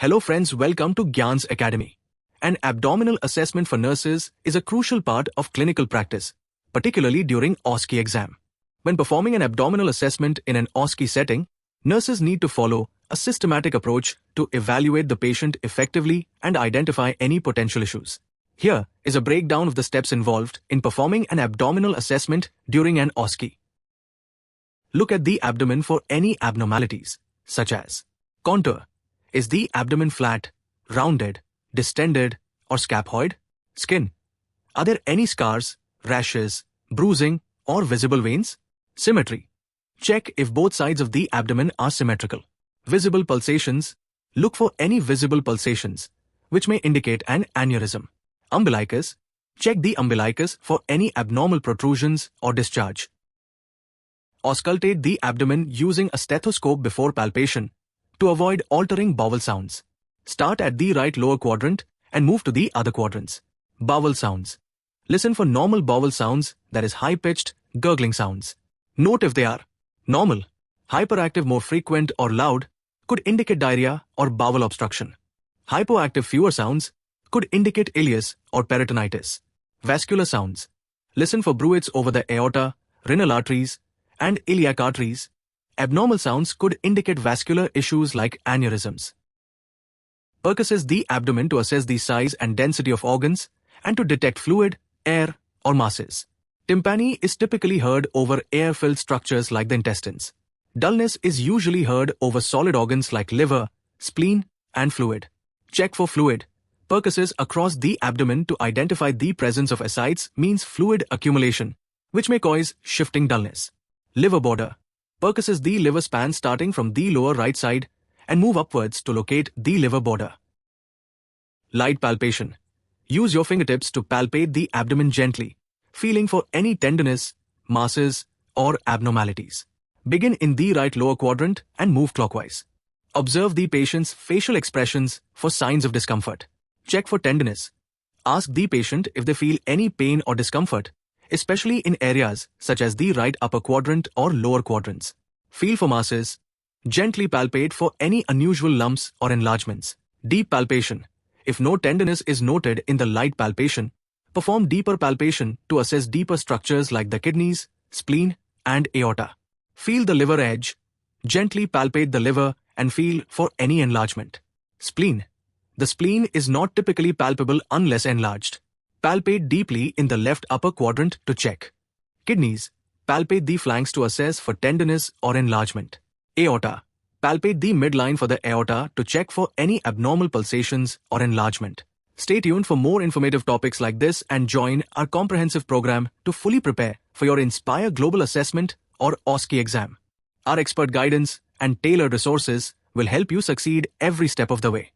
Hello friends, welcome to Gyan's Academy. An abdominal assessment for nurses is a crucial part of clinical practice, particularly during OSCE exam. When performing an abdominal assessment in an OSCE setting, nurses need to follow a systematic approach to evaluate the patient effectively and identify any potential issues. Here is a breakdown of the steps involved in performing an abdominal assessment during an OSCE. Look at the abdomen for any abnormalities, such as contour. Is the abdomen flat, rounded, distended, or scaphoid? Skin. Are there any scars, rashes, bruising, or visible veins? Symmetry. Check if both sides of the abdomen are symmetrical. Visible pulsations. Look for any visible pulsations, which may indicate an aneurysm. Umbilicus. Check the umbilicus for any abnormal protrusions or discharge. Auscultate the abdomen using a stethoscope before palpation to avoid altering bowel sounds. Start at the right lower quadrant and move to the other quadrants. Bowel sounds. Listen for normal bowel sounds, that is high-pitched, gurgling sounds. Note if they are normal, hyperactive, more frequent, or loud, could indicate diarrhea or bowel obstruction. Hypoactive, fewer sounds, could indicate ileus or peritonitis. Vascular sounds. Listen for bruits over the aorta, renal arteries, and iliac arteries. Abnormal sounds could indicate vascular issues like aneurysms. Percusses the abdomen to assess the size and density of organs and to detect fluid, air, or masses. Tympani is typically heard over air-filled structures like the intestines. Dullness is usually heard over solid organs like liver, spleen, and fluid. Check for fluid. Percusses across the abdomen to identify the presence of ascites means fluid accumulation, which may cause shifting dullness. Liver border. Percusses the liver span starting from the lower right side and move upwards to locate the liver border. Light palpation. Use your fingertips to palpate the abdomen gently, feeling for any tenderness, masses, or abnormalities. Begin in the right lower quadrant and move clockwise. Observe the patient's facial expressions for signs of discomfort. Check for tenderness. Ask the patient if they feel any pain or discomfort, especially in areas such as the right upper quadrant or lower quadrants. Feel for masses. Gently palpate for any unusual lumps or enlargements. Deep palpation. If no tenderness is noted in the light palpation, perform deeper palpation to assess deeper structures like the kidneys, spleen, and aorta. Feel the liver edge. Gently palpate the liver and feel for any enlargement. Spleen. The spleen is not typically palpable unless enlarged. Palpate deeply in the left upper quadrant to check. Kidneys. Palpate the flanks to assess for tenderness or enlargement. Aorta. Palpate the midline for the aorta to check for any abnormal pulsations or enlargement. Stay tuned for more informative topics like this and join our comprehensive program to fully prepare for your Inspire Global Assessment or OSCE exam. Our expert guidance and tailored resources will help you succeed every step of the way.